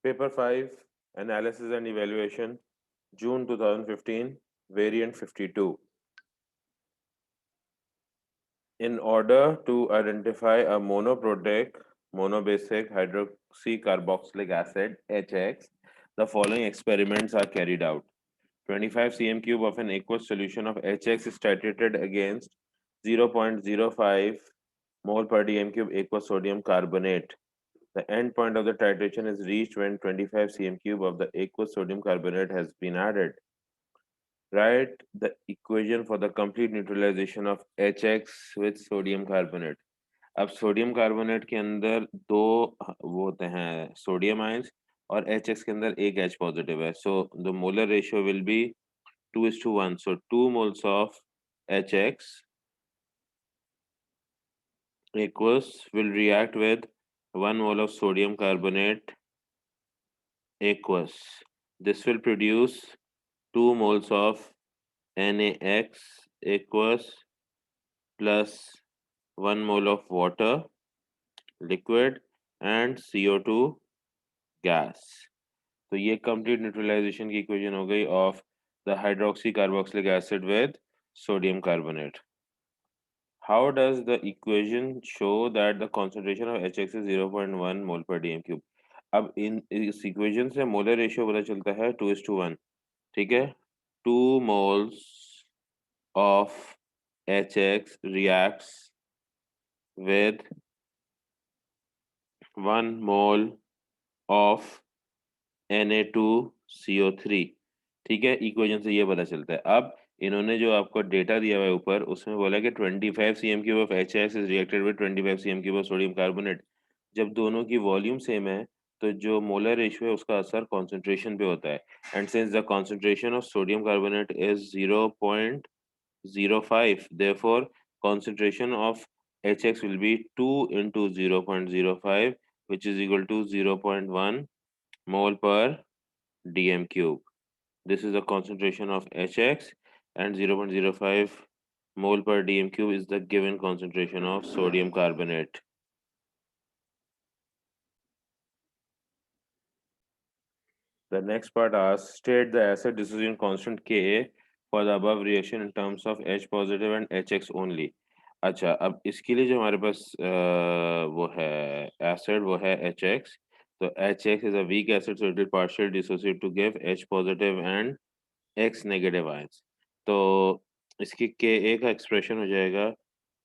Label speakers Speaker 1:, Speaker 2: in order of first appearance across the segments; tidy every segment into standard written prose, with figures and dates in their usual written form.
Speaker 1: Paper 5, Analysis and Evaluation, June 2015, Variant 52. In order to identify a monobasic hydroxycarboxylic acid, HX, the following experiments are carried out. 25 cm cube of an aqueous solution of HX is titrated against 0.05 mole per dm cube aqueous sodium carbonate. The end point of the titration is reached when 25 cm cube of the aqueous sodium carbonate has been added. Write the equation for the complete neutralization of HX with sodium carbonate. अब sodium carbonate के अंदर दो वो होते हैं sodium ions और HX के अंदर एक H पॉजिटिव है. So the molar ratio will be 2:1. So 2 moles of HX aqueous will react with 1 mole of sodium carbonate aqueous. This will produce 2 moles of NaX aqueous plus 1 mole of water liquid and CO2 gas. तो ये complete neutralization की equation हो गई of the hydroxy carboxylic acid with sodium carbonate. How does the equation show that the concentration of HX is 0.1 mole per dm cube? अब इस equation से molar ratio पता चलता है 2:1. ठीक है, 2 moles of HX reacts with 1 mole of Na2CO3. ठीक है, इक्वेशन से ये पता चलता है. अब इन्होंने जो आपको डेटा दिया हुआ है ऊपर उसमें बोला कि 25 cm cube of HX is reacted with 25 cm cube of sodium carbonate. जब दोनों की वॉल्यूम सेम है तो जो मोलर रेशियो है उसका असर कॉन्सेंट्रेशन पे होता है. And since the concentration of sodium carbonate is 0.05, therefore concentration of HX will be 2 into 0.05, which is equal to 0.1 mole per dm cube. This is the concentration of HX and 0.05 mole per dm cube is the given concentration of sodium carbonate. The next part asks, state the acid dissociation constant Ka for the above reaction in terms of H positive and HX only. अच्छा, अब इसके लिए जो हमारे पास वो है acid वो है HX. तो HX is a weak acid, so it will partially dissociate to give H positive and X negative ions. तो इसकी Ka का एक्सप्रेशन हो जाएगा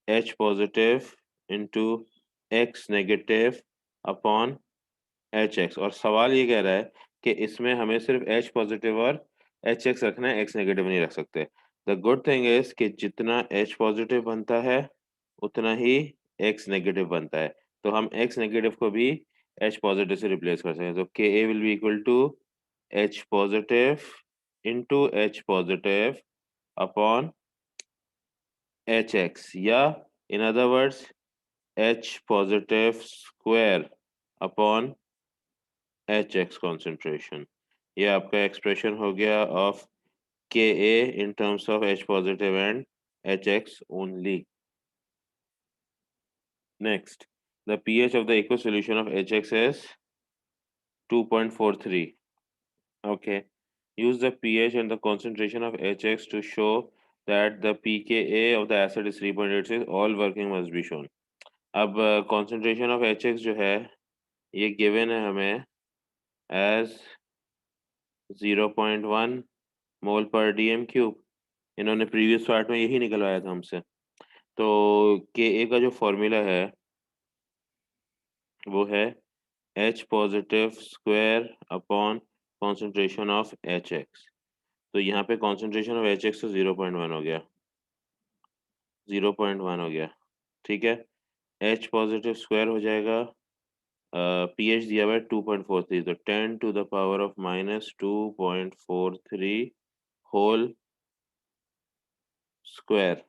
Speaker 1: H positive into X negative upon HX. और सवाल ये कह रहा है कि इसमें हमें सिर्फ H पॉजिटिव और HX रखना है, X नेगेटिव नहीं रख सकते. द गुड थिंग इज कि जितना H पॉजिटिव बनता है उतना ही X नेगेटिव बनता है. तो हम X नेगेटिव को भी H पॉजिटिव से रिप्लेस कर सकते हैं. तो Ka will be equal to H positive into H positive upon HX, या in other words H positive square upon HX concentration. ये आपका एक्सप्रेशन हो गया of Ka in terms of H positive and HX only. Next, the pH of the aqueous solution of HX is 2.43. Okay, use the pH and the concentration of HX to show that the pKa of the acid is 3.86. All working must be shown. अब concentration of HX जो है ये given है हमें as 0.1 mole पर DM cube. इन्होंने previous part में यही निकलवाया था हमसे. तो के ए का जो फॉर्मूला है वो है H positive square upon concentration of HX. तो यहाँ पे कॉन्सेंट्रेशन ऑफ HX तो 0.1 हो गया, 0.1 हो गया. ठीक है, H पॉजिटिव स्क्वायर हो जाएगा, पीएच दिया हुआ है 2.43, तो 10 to the power of minus 2.43 whole square.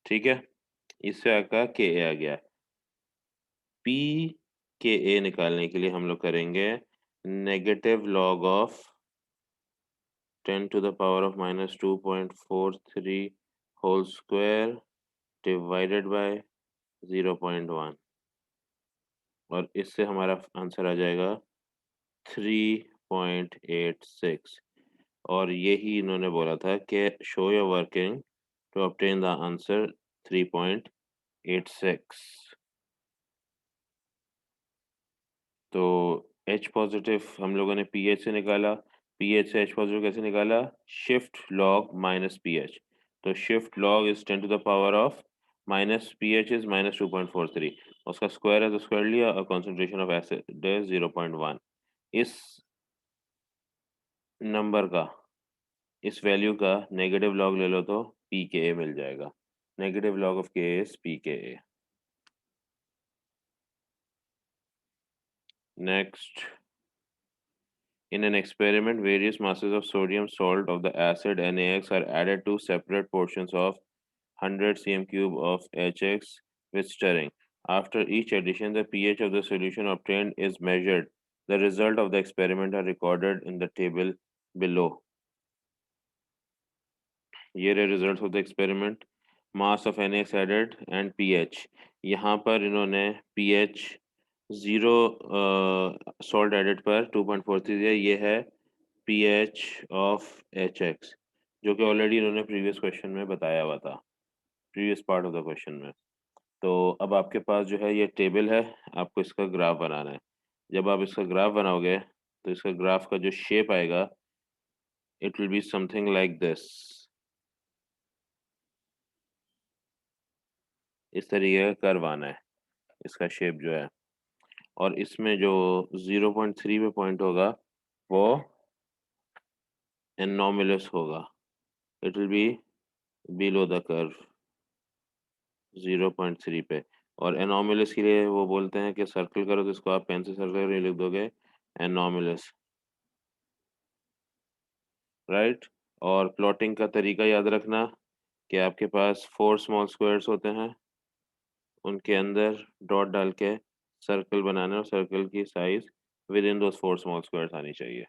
Speaker 1: ठीक है, इससे आपका के ए आ गया. पी के ए निकालने के लिए हम लोग करेंगे negative log of 10 to the power of minus 2.43 whole square divided by 0.1. और इससे हमारा आंसर आ जाएगा 3.86 और यही इन्होंने बोला था कि show your working to obtain the answer 3.86। तो H पॉजिटिव हम लोगों ने पीएच से निकाला, पीएच से H पॉजिटिव कैसे निकाला? Shift log minus pH. तो shift log is 10 to the power of minus pH is minus 2.43, उसका स्क्वायर है तो स्क्वायर लिया और कॉन्सेंट्रेशन ऑफ एसिड है 0.1। इस नंबर का, इस वैल्यू का नेगेटिव लॉग ले लो तो पी के ए मिल जाएगा। Negative log of Ka is pKa. Next, in an experiment, various masses of sodium salt of the acid NaX are added to separate portions of 100 cm cube of HX with stirring. After each addition, the pH of the solution obtained is measured. The result of the experiment are recorded in the table below. Here are results of the experiment. Mass of NaX added and pH. यहाँ पर इन्होंने pH 0 salt added पर 2.43 दिया। ये है pH of HX जो कि already इन्होंने प्रीवियस क्वेश्चन में बताया हुआ था, previous part of the question में। तो अब आपके पास जो है ये टेबल है, आपको इसका ग्राफ बनाना है। जब आप इसका ग्राफ बनाओगे तो इसका ग्राफ का जो शेप आएगा it will be something like this. इस तरीके का कर्व आना है इसका शेप जो है, और इसमें जो 0.3 पे पॉइंट होगा वो एनोमिलस होगा। It will be below the curve 0.3 पे। और एनोमिलस के लिए वो बोलते हैं कि सर्कल करो, तो इसको आप पेन से सर्कल करके लिख दोगे एनोमिलस, राइट। और प्लॉटिंग का तरीका याद रखना कि आपके पास 4 स्मॉल स्क्वायर्स होते हैं, उनके अंदर डॉट डाल के सर्कल बनाना और सर्कल की size with in those 4 small squares आनी चाहिए।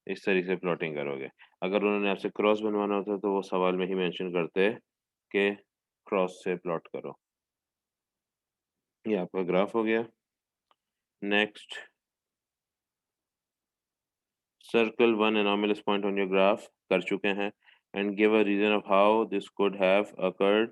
Speaker 1: इस तरीके से प्लॉटिंग करोगे। अगर उन्होंने आपसे क्रॉस बनवाना होता तो वो सवाल में ही मेंशन करते कि क्रॉस से प्लॉट करो। ये आपका ग्राफ हो गया। Next, circle one anomalous point on your graph कर चुके हैं and give a reason of how this could have occurred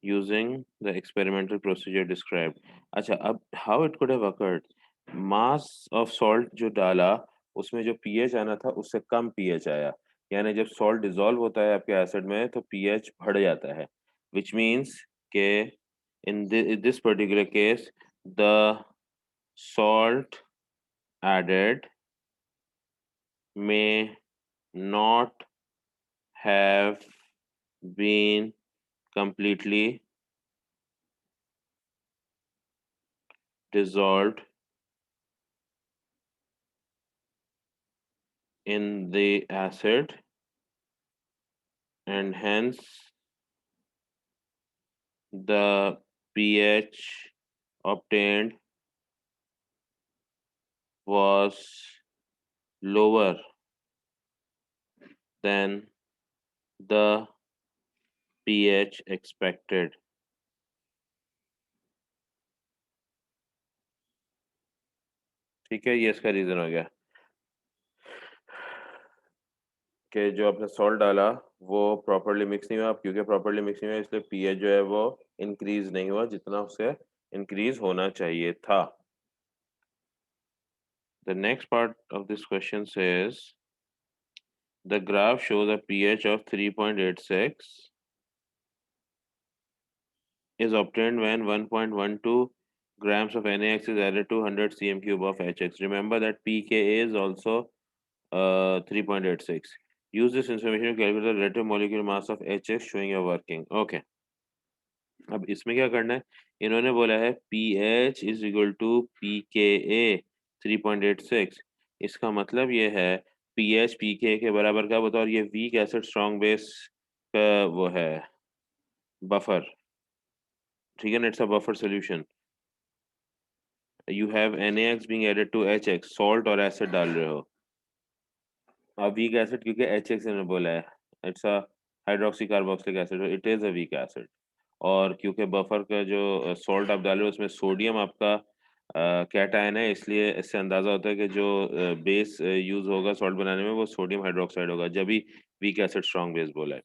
Speaker 1: using the experimental procedure described. अच्छा, अब how it could have occurred, mass of salt जो डाला उसमें जो pH आना था उससे कम पीएच आया, यानी जब सॉल्ट डिसॉल्व होता है आपके एसिड में तो पीएच बढ़ जाता है, विच मीन्स के in this particular case the salt added may not have been completely dissolved in the acid and hence the pH obtained was lower than the pH expected। ठीक है, ये इसका रीजन हो गया कि जो आपने सॉल्ट डाला वो प्रॉपरली मिक्स नहीं हुआ। क्योंकि प्रॉपरली मिक्स नहीं हुआ इसलिए पीएच जो है वो इंक्रीज नहीं हुआ जितना उसे इंक्रीज होना चाहिए था। The next part of this question says the graph shows a pH of 3.86 is obtained when 1.12 grams of NaX is added to 100 cm cube of HX. Remember that pKa is also 3.86. Use this information to calculate the relative molecular mass of HX showing your working. Okay. अब इसमें क्या करना है, इन्होंने बोला है pH is equal to pKa 3.86। इसका मतलब ये है pH pKa के बराबर क्या बताओ, और ये वीक एसिड स्ट्रॉन्ग बेस का वो है बफर, ठीक है ना, it's a buffer solution. You have NaX being added to HX, salt और एसिड डाल रहे हो। अब वीक एसिड क्योंकि HX ने बोला है, it's a hydroxy carboxylic acid, it is a weak acid. और क्योंकि बफर का जो सॉल्ट आप डाल रहे हो उसमें सोडियम आपका कैटायन है, इसलिए इससे अंदाजा होता है कि जो बेस यूज होगा सॉल्ट बनाने में वो सोडियम हाइड्रोक्साइड होगा, जब भी वीक एसिड स्ट्रॉन्ग बेस बोला है।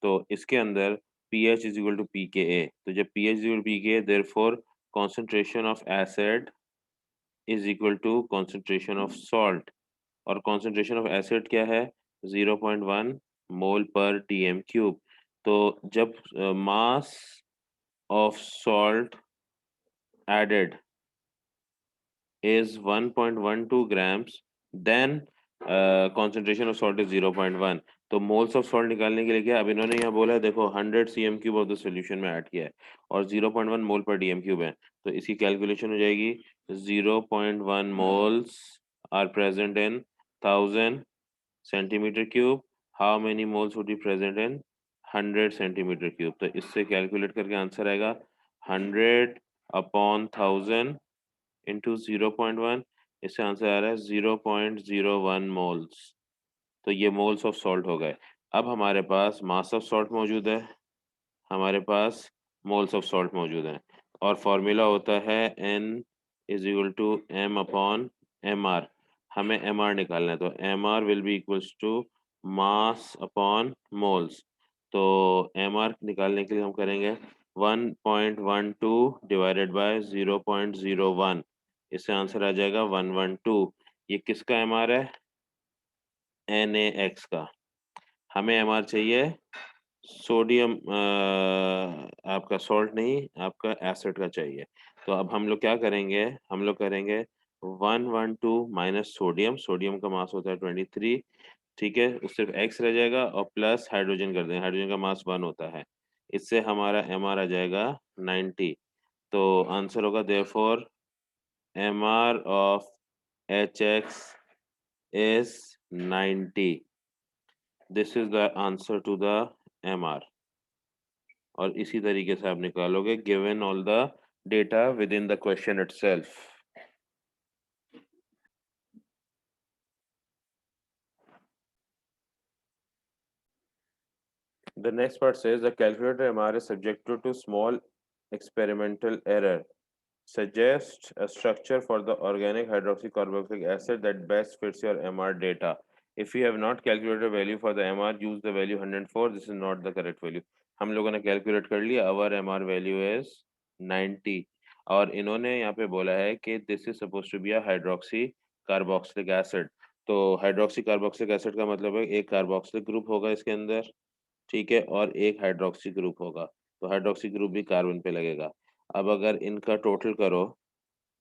Speaker 1: तो इसके अंदर pH is equal to pKa, तो जब pH is equal to pKa therefore concentration of acid is equal to concentration of salt, और कॉन्सेंट्रेशन ऑफ एसिड क्या है, 0.1 मोल पर टीएम क्यूब। तो जब mass of salt added is 1.12 grams, then concentration of salt is 0.1। तो moles of salt निकालने के लिए क्या, अब इन्होंने यहाँ बोला है, देखो 100 CM cube of the solution में ऐड किया है और 0.1 मोल पर डीएम क्यूब है, तो इसकी कैलकुलेशन हो जाएगी 0.1 moles are present in 1000 centimetre cube, how many moles would be present in 100 centimetre cube. तो इससे कैलकुलेट करके आंसर आएगा 100 अपॉन 1000 इंटू 0.1, इससे आंसर आ रहा है 0.01 मोल्स। तो ये मोल्स ऑफ सॉल्ट हो गए। अब हमारे पास मास ऑफ सॉल्ट मौजूद है, हमारे पास मोल्स ऑफ सॉल्ट मौजूद हैं, और फॉर्मूला होता है n is equal to m upon M R. हमें एम आर निकालना है, तो M R will be equals to mass upon moles. तो एम आर निकालने के लिए हम करेंगे 1.12 डिवाइडेड बाय 0.01, इससे आंसर आ जाएगा 112। ये किसका एम आर है, NaX का। हमें एम आर चाहिए सोडियम, आपका सॉल्ट नहीं, आपका एसिड का चाहिए। तो अब हम लोग क्या करेंगे, हम लोग करेंगे 112 माइनस सोडियम, सोडियम का मास होता है 23, ठीक है, उस सिर्फ एक्स रह जाएगा, और प्लस हाइड्रोजन कर देंगे, हाइड्रोजन का मास 1 होता है, इससे हमारा एम आर आ जाएगा 90। तो आंसर होगा therefore M R of HX is 90। This is the answer to the M R, और इसी तरीके से आप निकालोगे given all the data within the question itself. The next part says the calculator MR is subjected to small experimental error. Suggest a structure for the organic hydroxycarboxylic acid that best fits your MR data. If you have not calculated value for the MR, use the value 104. This is not the correct value. हम लोगों ने calculate कर लिया, our MR value is 90, और इन्होंने यहाँ पे बोला है कि this is suppose to be a hydroxy carboxylic acid. तो हाइड्रोक्सी कार्बोक्सिलिक एसिड का मतलब है एक कार्बोक्सिलिक ग्रुप होगा इसके अंदर, ठीक है, और एक हाइड्रोक्सी ग्रुप होगा, तो हाइड्रोक्सी ग्रुप भी कार्बन पे लगेगा। अब अगर इनका टोटल करो,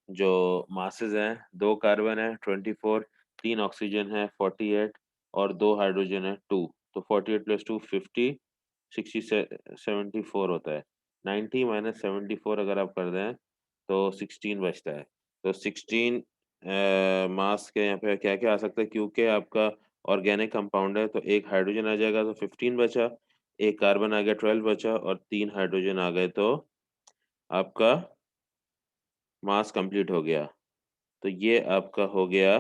Speaker 1: जो मासेस हैं, दो कार्बन है 24, तीन ऑक्सीजन है 48, और दो हाइड्रोजन है 2, तो 48 प्लस 2 50, 60 से 74 होता है। 90 माइनस 74 अगर आप कर दें तो 16 बचता है। तो 16 मास के यहाँ पे क्या क्या आ सकता है, क्योंकि आपका ऑर्गेनिक कंपाउंड है, तो एक हाइड्रोजन आ जाएगा तो 15 बचा, एक कार्बन आ गया 12 बचा, और तीन हाइड्रोजन आ गए तो आपका मास कंप्लीट हो गया। तो ये आपका हो गया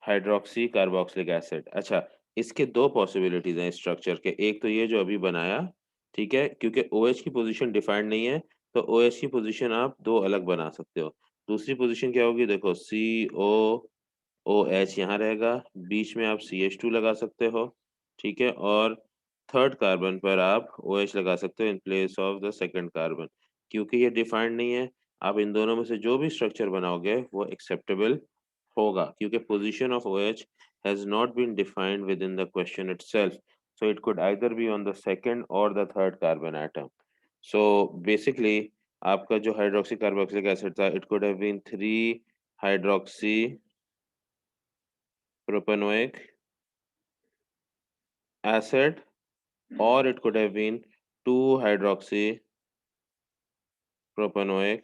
Speaker 1: हाइड्रोक्सी कार्बोक्सिलिक एसिड। अच्छा, इसके दो पॉसिबिलिटीज हैं स्ट्रक्चर के, एक तो ये जो अभी बनाया, ठीक है, क्योंकि OH की पोजीशन डिफाइंड नहीं है, तो OH की पोजीशन आप दो अलग बना सकते हो। दूसरी पोजीशन क्या होगी, देखो COOH यहाँ रहेगा, बीच में आप CH2 लगा सकते हो, ठीक है, और थर्ड कार्बन पर आप OH लगा सकते हो in place of the second carbon. क्योंकि ये डिफाइंड नहीं है, आप इन दोनों में से जो भी स्ट्रक्चर बनाओगे वो एक्सेप्टेबल होगा, क्योंकि position of OH has not been defined within the question itself, so it could either be on the second or the third carbon atom। So basically आपका जो हाइड्रोक्सी कार्बोक्सिलिक एसिड था, it could have been 3 hydroxy propanoic acid, or it could have been 2 hydroxy propanoic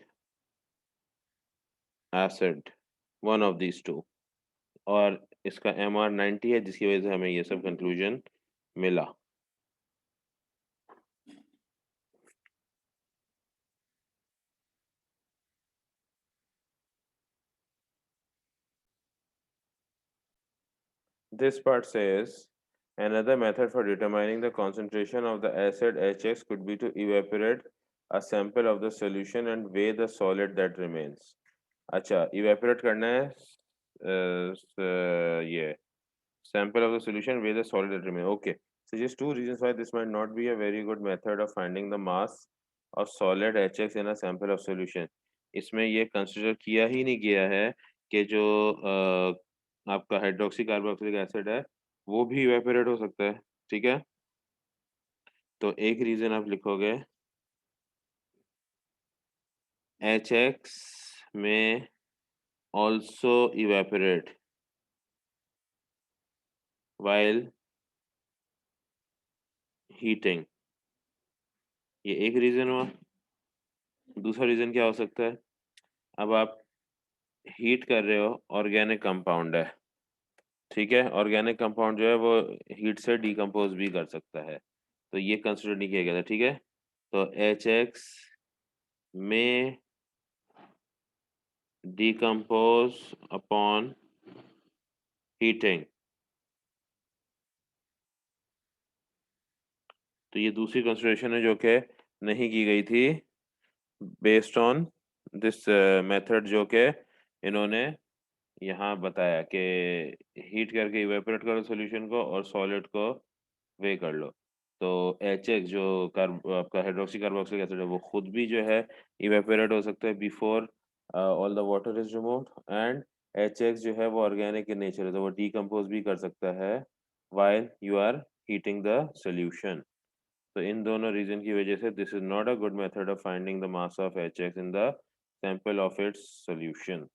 Speaker 1: acid, one of these two। और इसका MR 90 है, जिसकी वजह से हमें ये सब कंक्लूजन मिला। This part says another method for determining the concentration of the acid HX could be to evaporate a sample of the solution and weigh the solid that remains. अच्छा, evaporate करना है ये sample of the solution weigh the solid that remains. Okay. Suggest two reasons why this might not be a very good method of finding the mass of solid HX in a sample of solution. इसमें ये consider किया ही नहीं गया है कि जो आपका hydroxy carboxylic acid है वो भी इवेपोरेट हो सकता है, ठीक है? तो एक रीजन आप लिखोगे HX में also evaporate while heating. ये एक रीजन हुआ। दूसरा रीजन क्या हो सकता है? अब आप हीट कर रहे हो, ऑर्गेनिक कंपाउंड है, ठीक है? ऑर्गेनिक कंपाउंड जो है वो हीट से डिकम्पोज भी कर सकता है, तो ये कंसिडर नहीं किया गया था, ठीक है? तो HX में डिकम्पोज अपॉन हीटिंग, तो ये दूसरी कंसिडरेशन है जो कि नहीं की गई थी बेस्ड ऑन दिस मेथड जो कि इन्होंने यहाँ बताया कि हीट करके इवेपोरेट करो सॉल्यूशन को और सॉलिड को वे कर लो। तो HX जो आपका हाइड्रोक्सी कार्बोक्सिलिक एसिड है वो खुद भी जो है इवेपोरेट हो सकता है before all the water is removed, and HX जो है वो ऑर्गेनिक इन नेचर है तो वो डिकम्पोज भी कर सकता है while you are heating the solution. तो इन दोनों रीजन की वजह से this is not a good method of finding the mass of HX in the sample of its solution.